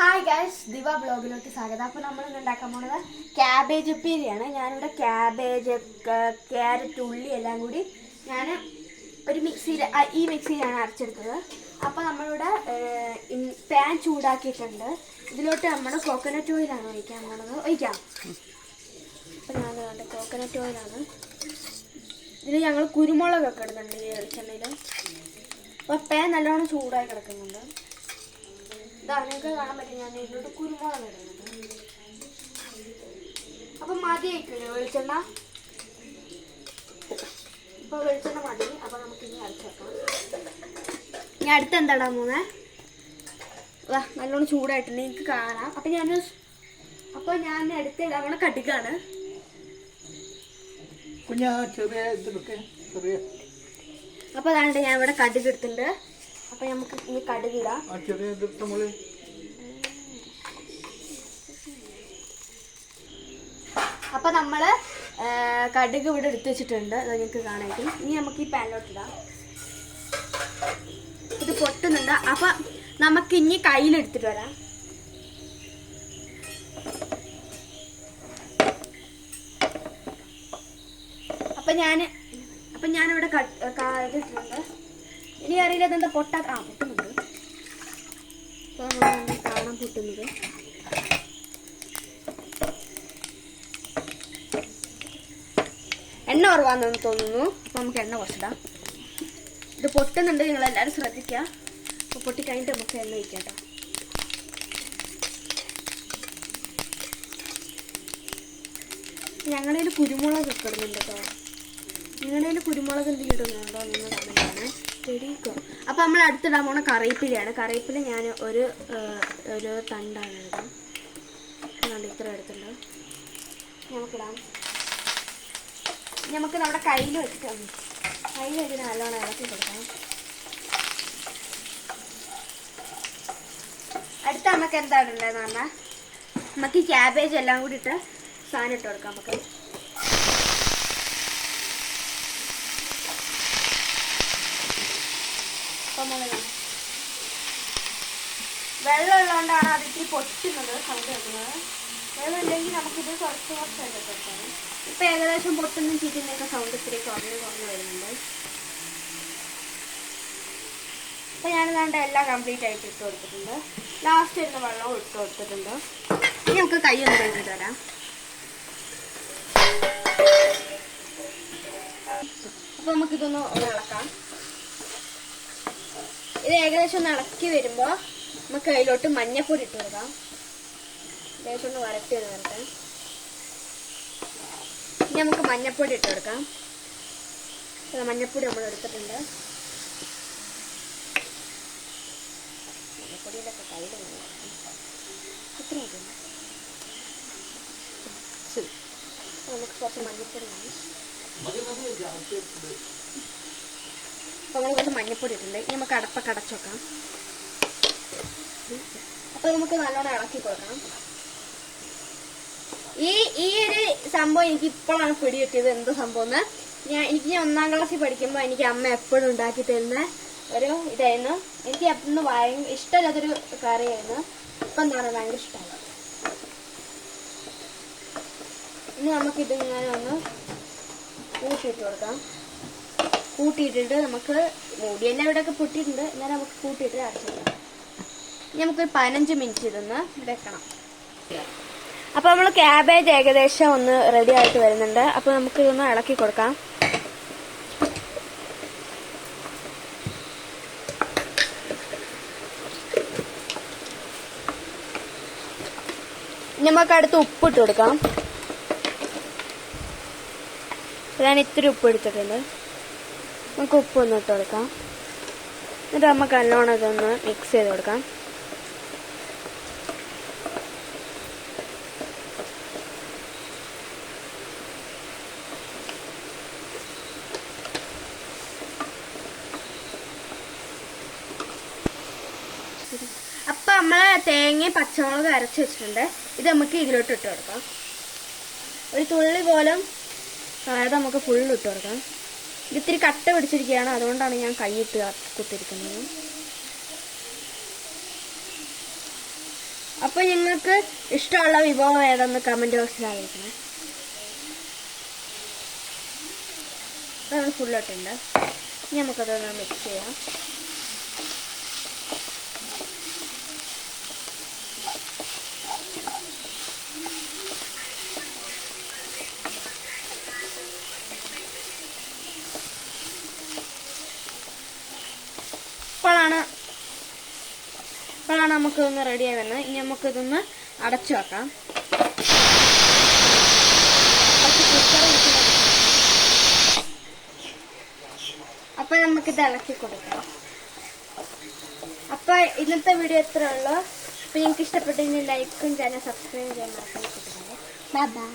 Hi guys, ദിവ ബ്ലോഗിലോട്ട് സ്വാഗതം. അപ്പോൾ നമ്മൾ ഇന്ന് ഉണ്ടാക്കാൻ പോകുന്നത് ക്യാബേജ് ഉപ്പേരിയാണ്. ഞാനിവിടെ ക്യാബേജ്, ക്യാരറ്റ്, ഉള്ളി എല്ലാം കൂടി ഞാൻ ഒരു മിക്സിയിലാണ് അരച്ചെടുത്തത്. അപ്പോൾ നമ്മളിവിടെ പാൻ ചൂടാക്കിയിട്ടുണ്ട്. ഇതിലോട്ട് നമ്മൾ കോക്കനട്ട് ഓയിലാണ് ഒഴിക്കാൻ പോകുന്നത്. ഒഴിക്കാം. അപ്പോൾ ഞാൻ വേണ്ട കോക്കനട്ട് ഓയിലാണ്. ഇതിൽ ഞങ്ങൾ കുരുമുളകൊക്കെ ഇടുന്നുണ്ട് ഈ വെളിച്ചെണ്ണയിൽ. അപ്പോൾ പാൻ നല്ലോണം ചൂടായി കിടക്കുന്നുണ്ട്. നിങ്ങൾക്ക് കാണാൻ പറ്റും, ഞാൻ ഇതിലോട്ട് കുരുമുളക് ഇടുന്നുണ്ട്. അപ്പം മതിയായിട്ടില്ലേ വെളിച്ചെണ്ണ? ഇപ്പോൾ വെളിച്ചെണ്ണ മതി. അപ്പോൾ നമുക്കിനി അരച്ചേക്കാം. ഞാൻ അടുത്ത് എന്താടാൻ പോകുന്നത്? നല്ലോണം ചൂടായിട്ടുണ്ട്, എനിക്ക് കാണാം. അപ്പം ഞാൻ അടുത്തിടാൻ പോണ കടുകാണ്. അപ്പോൾ അതാണ്ട് ഞാൻ ഇവിടെ കടുക് എടുത്തിട്ടുണ്ട്. അപ്പൊ നമുക്ക് ഇനി കടുകിടാം. അപ്പൊ നമ്മള് കടുക് ഇവിടെ എടുത്തു വെച്ചിട്ടുണ്ട്. അത് നിങ്ങൾക്ക് കാണാനായിട്ട് ഇനി നമുക്ക് ഈ പാനിലോട്ടിടാം. ഇത് പൊട്ടുന്നുണ്ട്. അപ്പൊ നമുക്ക് ഇനി കയ്യിലെടുത്തിട്ട് വരാം. അപ്പൊ ഞാനിവിടെ ഇതിട്ടിട്ടുണ്ട്. ഇനി അറിയില്ല അതെന്താ പൊട്ടുന്നുണ്ട്. കാണാൻ പൊട്ടുന്നത്. എണ്ണ കുറവാന്ന് തോന്നുന്നു. അപ്പൊ നമുക്ക് എണ്ണ കുറച്ചിടാം. ഇത് പൊട്ടുന്നുണ്ട്, നിങ്ങളെല്ലാവരും ശ്രദ്ധിക്കുക. അപ്പൊ പൊട്ടിക്കഴിഞ്ഞിട്ട് നമുക്ക് എണ്ണ ഒഴിക്കാം കേട്ടോ. ഞങ്ങളുടെ കയ്യിൽ കുരുമുളകൊക്കെ ഇടുന്നുണ്ട് കേട്ടോ. നിങ്ങളുടെ കയ്യിൽ കുരുമുളക് എന്തെങ്കിലും ഇടുന്നുണ്ടോ നിങ്ങൾ കമന്റാണ്. അപ്പൊ നമ്മൾ അടുത്തിടാൻ പോണ കറിവേപ്പിലയാണ്. കറിവേപ്പില ഞാൻ ഒരു തണ്ടാണ് ഇടാം. ഇത്ര എടുത്തിട്ടുണ്ട്. നമുക്കിടാം. നമുക്ക് നമ്മുടെ കയ്യിൽ വെച്ചിട്ട് നല്ലോണം ഇളക്കി കൊടുക്കാം. അടുത്ത നമുക്ക് എന്താ ഇടേണ്ടതെന്ന് പറഞ്ഞാൽ നമുക്ക് ഈ ക്യാബേജ് എല്ലാം കൂടി ഇട്ട് സാധനം ഇട്ട് കൊടുക്കാം. നമുക്ക് വെള്ളം ഉള്ളതുകൊണ്ടാണ് അത് ഇത്തിരി പൊട്ടുന്നത്, സൗണ്ട് കേൾക്കുന്നത്. വെള്ളമില്ലെങ്കിൽ നമുക്കിത് കുറച്ച് എടുത്ത് കൊടുക്കാം. ഇപ്പം ഏകദേശം പൊട്ടുന്ന ചീറ്റിൻ്റെയൊക്കെ സൗണ്ട് ഇത്തിരി കുറഞ്ഞ് വരുന്നുണ്ട്. അപ്പം ഞാനിതാണ്ട് എല്ലാം കംപ്ലീറ്റ് ആയിട്ട് ഇട്ട് കൊടുത്തിട്ടുണ്ട്. ലാസ്റ്റ് വരുന്ന വെള്ളവും ഇട്ട് കൊടുത്തിട്ടുണ്ട്. ഇനി നമുക്ക് കൈ ഒന്ന് കഴുകിയിട്ട് വരാം. അപ്പം നമുക്കിതൊന്ന് ഇളക്കാം. ഇത് ഏകദേശം ഒന്ന് ഇളക്കി വരുമ്പോൾ നമുക്ക് അതിലോട്ട് മഞ്ഞപ്പൊടി ഇട്ട് കൊടുക്കാം. ഏകദേശം ഒന്ന് വരട്ടി വരട്ടെ. ഇനി നമുക്ക് മഞ്ഞപ്പൊടി ഇട്ട് കൊടുക്കാം. മഞ്ഞപ്പൊടി നമ്മൾ എടുത്തിട്ടുണ്ട്. മഞ്ഞപ്പൊടിയിലൊക്കെ കയ്യിൽ നമുക്ക് കുറച്ച് മഞ്ഞപ്പൊടി അപ്പോൾ നമ്മൾ കുറച്ച് മഞ്ഞപ്പൊടി ഇട്ടുണ്ട്. ഇനി നമുക്ക് അടപ്പൊക്കെ അടച്ചു വെക്കാം. അപ്പോൾ നമുക്ക് നല്ലോണം ഇളക്കി കൊടുക്കണം. ഈ ഒരു സംഭവം എനിക്ക് ഇപ്പോഴാണ് പിടി കിട്ടിയത്. എന്ത് സംഭവം എന്ന് എനിക്ക് 1ാം ക്ലാസ്സിൽ പഠിക്കുമ്പോൾ എനിക്ക് അമ്മ എപ്പോഴും ഉണ്ടാക്കി തരുന്ന ഒരു ഇതായിരുന്നു. എനിക്ക് എപ്പോഴും ഭയങ്കര ഇഷ്ടമില്ലാത്തൊരു കറിയായിരുന്നു. ഇപ്പം എന്താണ് ഭയങ്കര ഇഷ്ടമാണ്. ഇനി നമുക്കിതിങ്ങനെ ഒന്ന് കൂട്ടിയിട്ട് കൊടുക്കാം. കൂട്ടിയിട്ടിട്ട് നമുക്ക് മൂടിയെല്ലാം ഇവിടെയൊക്കെ പൊട്ടിയിട്ടുണ്ട്. എന്നാലും നമുക്ക് കൂട്ടിയിട്ട് അടച്ചിടാം. ഇനി നമുക്കൊരു 15 മിനിറ്റ് ഇതൊന്ന് വെക്കണം. അപ്പോൾ നമ്മൾ ക്യാബേജ് ഏകദേശം ഒന്ന് റെഡി ആയിട്ട് വരുന്നുണ്ട്. അപ്പോൾ നമുക്കിതൊന്ന് ഇളക്കി കൊടുക്കാം. നമുക്ക് അടുത്ത് ഉപ്പിട്ട് കൊടുക്കാം. ഞാൻ ഇത്തിരി ഉപ്പ് എടുത്തിട്ടുണ്ട്. നമുക്ക് ഉപ്പൊന്ന് ഇട്ട് കൊടുക്കാം. എന്നിട്ട് നമുക്ക് നല്ലോണം ഇതൊന്ന് മിക്സ് ചെയ്ത് കൊടുക്കാം. അപ്പം നമ്മൾ തേങ്ങയും പച്ചമുളക് അരച്ച് വെച്ചിട്ടുണ്ട്. ഇത് നമുക്ക് ഇതിലോട്ട് ഇട്ട് കൊടുക്കാം. ഒരു തുള്ളി പോലും അതായത് നമുക്ക് ഫുള്ള് ഇട്ട് കൊടുക്കാം. ഇതിത്തിരി കട്ട പിടിച്ചിരിക്കുകയാണ്, അതുകൊണ്ടാണ് ഞാൻ കൈയിട്ട് കുത്തിരിക്കുന്നത്. അപ്പോൾ നിങ്ങൾക്ക് ഇഷ്ടമുള്ള വിഭവം ഏതെന്ന് കമന്റ് ബോക്സിൽ അറിയിക്കണേ. നമ്മൾ ഫുള്ളിട്ടുണ്ട്. ഇനി നമുക്കതൊന്ന് മിക്സ് ചെയ്യാം. ഇപ്പോഴാണ് നമുക്കിതൊന്ന് റെഡിയായി വരുന്നത്. ഇനി നമുക്കിതൊന്ന് അടച്ചു വെക്കാം. അപ്പൊ നമുക്കിത് ഇളക്കി കൊടുക്കാം. അപ്പൊ ഇന്നത്തെ വീഡിയോ ഇത്രേ ഉള്ളൂ. അപ്പൊ നിങ്ങൾക്ക് ഇഷ്ടപ്പെട്ടെങ്കിൽ ലൈക്കും ചാനൽ സബ്സ്ക്രൈബ് ചെയ്യാൻ മറക്കരുത്. Bye bye.